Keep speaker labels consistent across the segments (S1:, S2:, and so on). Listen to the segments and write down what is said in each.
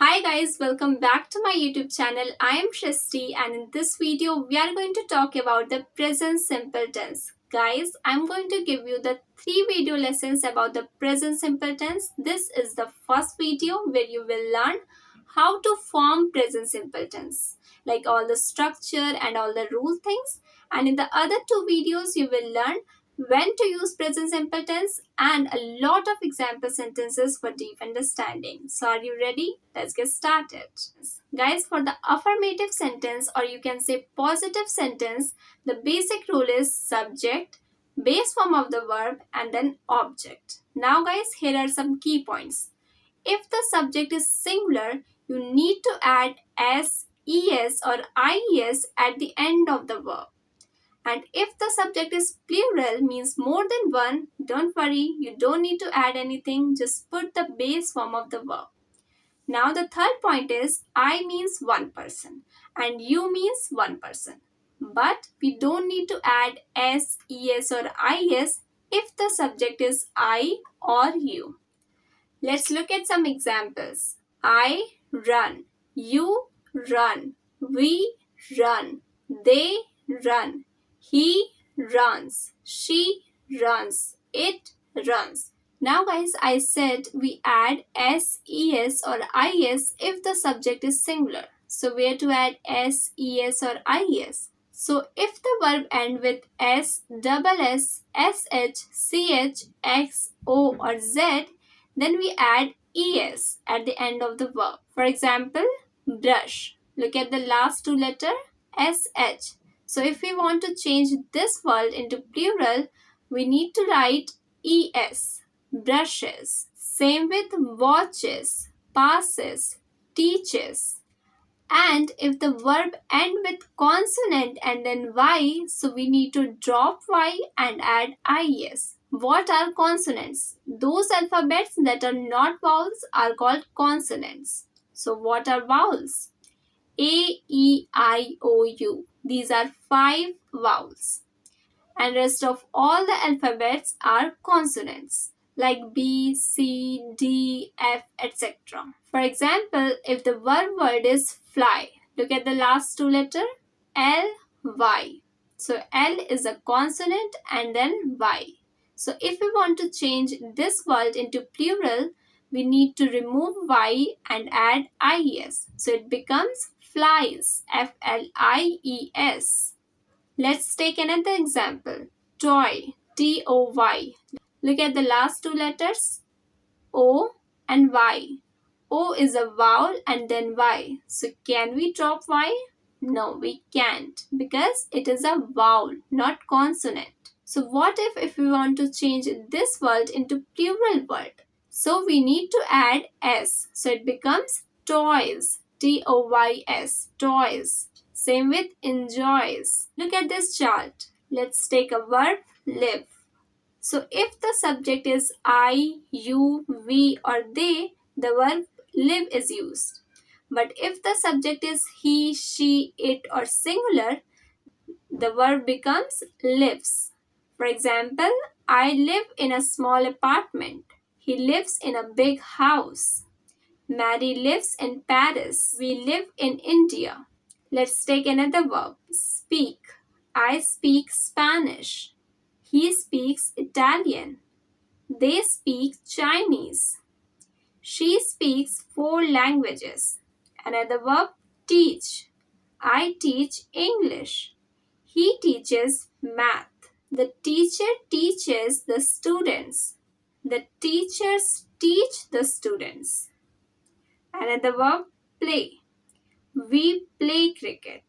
S1: Hi guys, welcome back to my YouTube channel. I am Shristi and in this video we are going to talk about the present simple tense. Guys, I'm going to give you the 3 video lessons about the present simple tense. This is the first video where you will learn how to form present simple tense, like all the structure and all the rule things. And in the other 2 videos you will learn when to use present simple tense and a lot of example sentences for deep understanding. So are you ready? Let's get started. Guys, for the affirmative sentence or you can say positive sentence, the basic rule is subject, base form of the verb and then object. Now guys, here are some key points. If the subject is singular, you need to add s, es or ies at the end of the verb. And if the subject is plural, means more than one, don't worry, you don't need to add anything, just put the base form of the verb. Now the third point is I means one person and you means one person. But we don't need to add s, es or is if the subject is I or you. Let's look at some examples. I run, you run, we run, they run. He runs, she runs, it runs. Now guys, I said we add s, es or is if the subject is singular. So where to add s, es or is? So if the verb end with s, double s, sh, ch, x, o or z, then we add es at the end of the verb. For example, brush. Look at the last 2 letters, sh. So if we want to change this word into plural, we need to write es, brushes. Same with watches, passes, teaches. And if the verb end with consonant and then y, so we need to drop y and add is. What are consonants? Those alphabets that are not vowels are called consonants. So what are vowels? A, E, I, O, U. These are 5 vowels. And rest of all the alphabets are consonants like B, C, D, F, etc. For example, if the verb word is fly, look at the last 2 letters, L, Y. So L is a consonant and then Y. So if we want to change this word into plural, we need to remove Y and add IES. So it becomes flies, F-L-I-E-S. Let's take another example. Toy, T-O-Y. Look at the last 2 letters, O and Y. O is a vowel and then Y. So can we drop Y? No, we can't because it is a vowel, not consonant. So what if we want to change this word into plural word? So we need to add S. So it becomes toys, T-O-Y-S, toys. Same with enjoys. Look at this chart. Let's take a verb, live. So if the subject is I, you, we or they, the verb live is used. But if the subject is he, she, it or singular, the verb becomes lives. For example, I live in a small apartment. He lives in a big house. Mary lives in Paris. We live in India. Let's take another verb, speak. I speak Spanish. He speaks Italian. They speak Chinese. She speaks 4 languages. Another verb, teach. I teach English. He teaches math. The teacher teaches the students. The teachers teach the students. Another verb, play. We play cricket,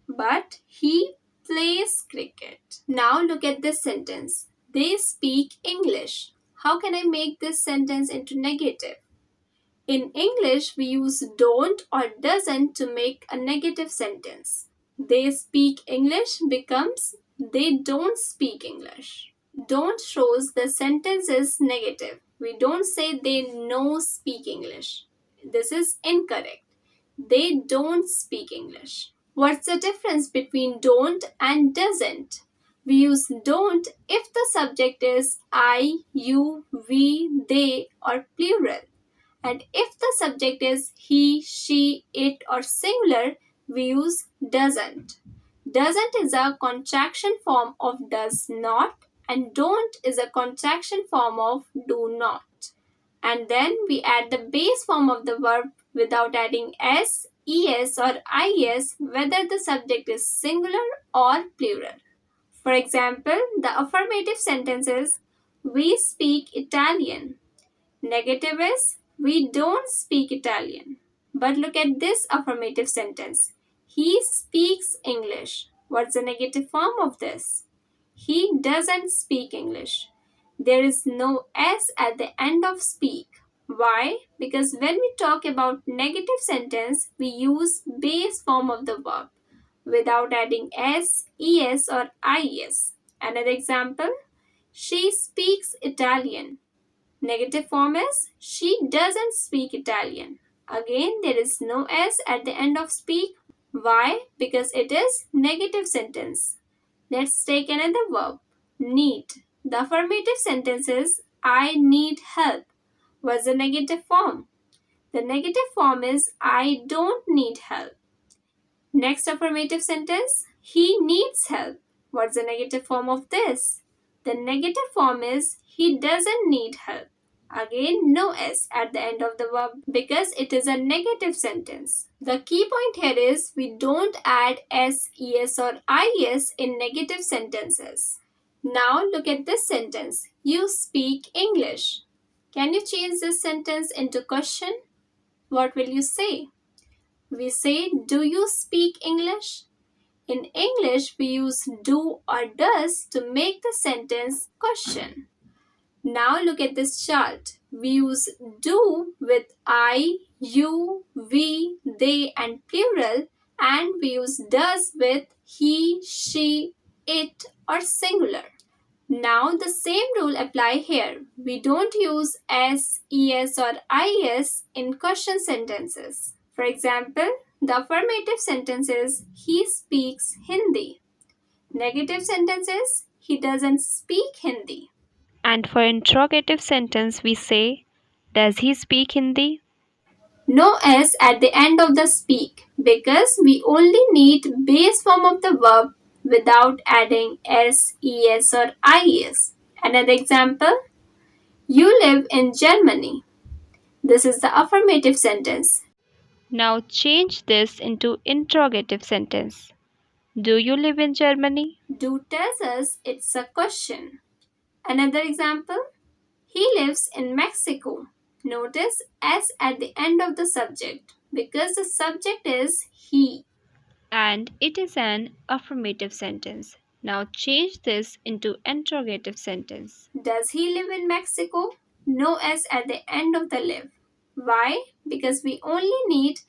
S1: but he plays cricket. Now look at this sentence. They speak English. How can I make this sentence into negative? In English, we use don't or doesn't to make a negative sentence. They speak English becomes they don't speak English. Don't shows the sentence is negative. We don't say they no speak English. This is incorrect. They don't speak English. What's the difference between don't and doesn't? We use don't if the subject is I, you, we, they or plural. And if the subject is he, she, it, or singular, we use doesn't. Doesn't is a contraction form of does not, and don't is a contraction form of do not. And then we add the base form of the verb without adding s, es, or is, whether the subject is singular or plural. For example, the affirmative sentence is we speak Italian. Negative is we don't speak Italian. But look at this affirmative sentence. He speaks English. What's the negative form of this? He doesn't speak English. There is no s at the end of speak. Why? Because when we talk about negative sentence, we use base form of the verb without adding s, es, or is. Another example, she speaks Italian. Negative form is she doesn't speak Italian. Again, there is no s at the end of speak. Why? Because it is negative sentence. Let's take another verb, need. The affirmative sentence is I need help. What's the negative form? The negative form is I don't need help. Next affirmative sentence, he needs help. What's the negative form of this? The negative form is he doesn't need help. Again, no s at the end of the verb because it is a negative sentence. The key point here is we don't add s, es, or is in negative sentences. Now look at this sentence. You speak English. Can you change this sentence into question? What will you say? We say, do you speak English? In English, we use do or does to make the sentence question. Now look at this chart. We use do with I, you, we, they, and plural, and we use does with he, she, it, or singular. Now the same rule apply here. We don't use s, es, or is in question sentences. For example, the affirmative sentence is he speaks Hindi. Negative sentence is he doesn't speak Hindi.
S2: And for interrogative sentence, we say, does he speak Hindi?
S1: No s at the end of the speak because we only need base form of the verb without adding s, es, or is. Another example, you live in Germany. This is the affirmative sentence.
S2: Now change this into interrogative sentence. Do you live in Germany?
S1: Do tells us it's a question. Another example, he lives in Mexico. Notice s at the end of the subject because the subject is he.
S2: And it is an affirmative sentence. Now change this into interrogative sentence.
S1: Does he live in Mexico? No s at the end of the live. Why? Because we only need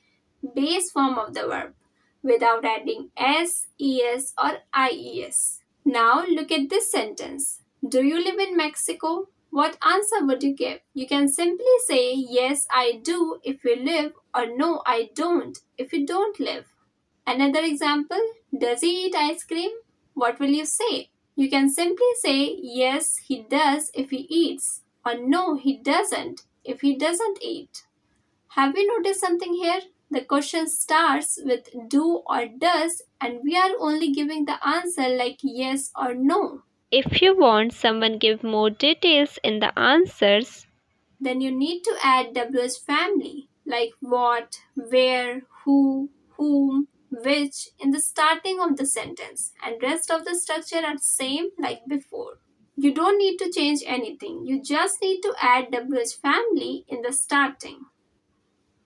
S1: base form of the verb without adding s, es, or ies. Now look at this sentence. Do you live in Mexico? What answer would you give? You can simply say yes, I do if you live, or no, I don't if you don't live. Another example, does he eat ice cream? What will you say? You can simply say yes, he does if he eats, or no, he doesn't if he doesn't eat. Have you noticed something here? The question starts with do or does, and we are only giving the answer like yes or no.
S2: If you want someone give more details in the answers,
S1: Then you need to add WH family like what, where, who, whom, which in the starting of the sentence, and rest of the structure are same like before. You don't need to change anything. You just need to add WH family in the starting.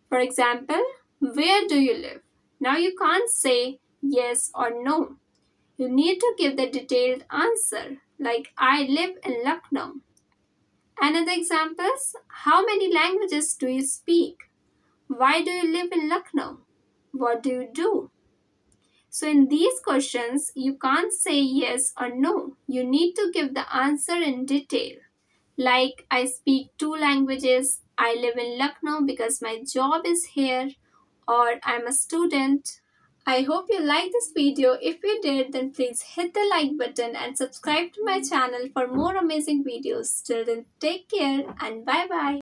S1: For example, where do you live? Now you can't say yes or no. You need to give the detailed answer like I live in Lucknow. Another examples, how many languages do you speak? Why do you live in Lucknow? What do you do? So in these questions, you can't say yes or no. You need to give the answer in detail. Like I speak 2 languages, I live in Lucknow because my job is here, or I'm a student. I hope you liked this video. If you did, then please hit the like button and subscribe to my channel for more amazing videos. Till then, take care and bye bye.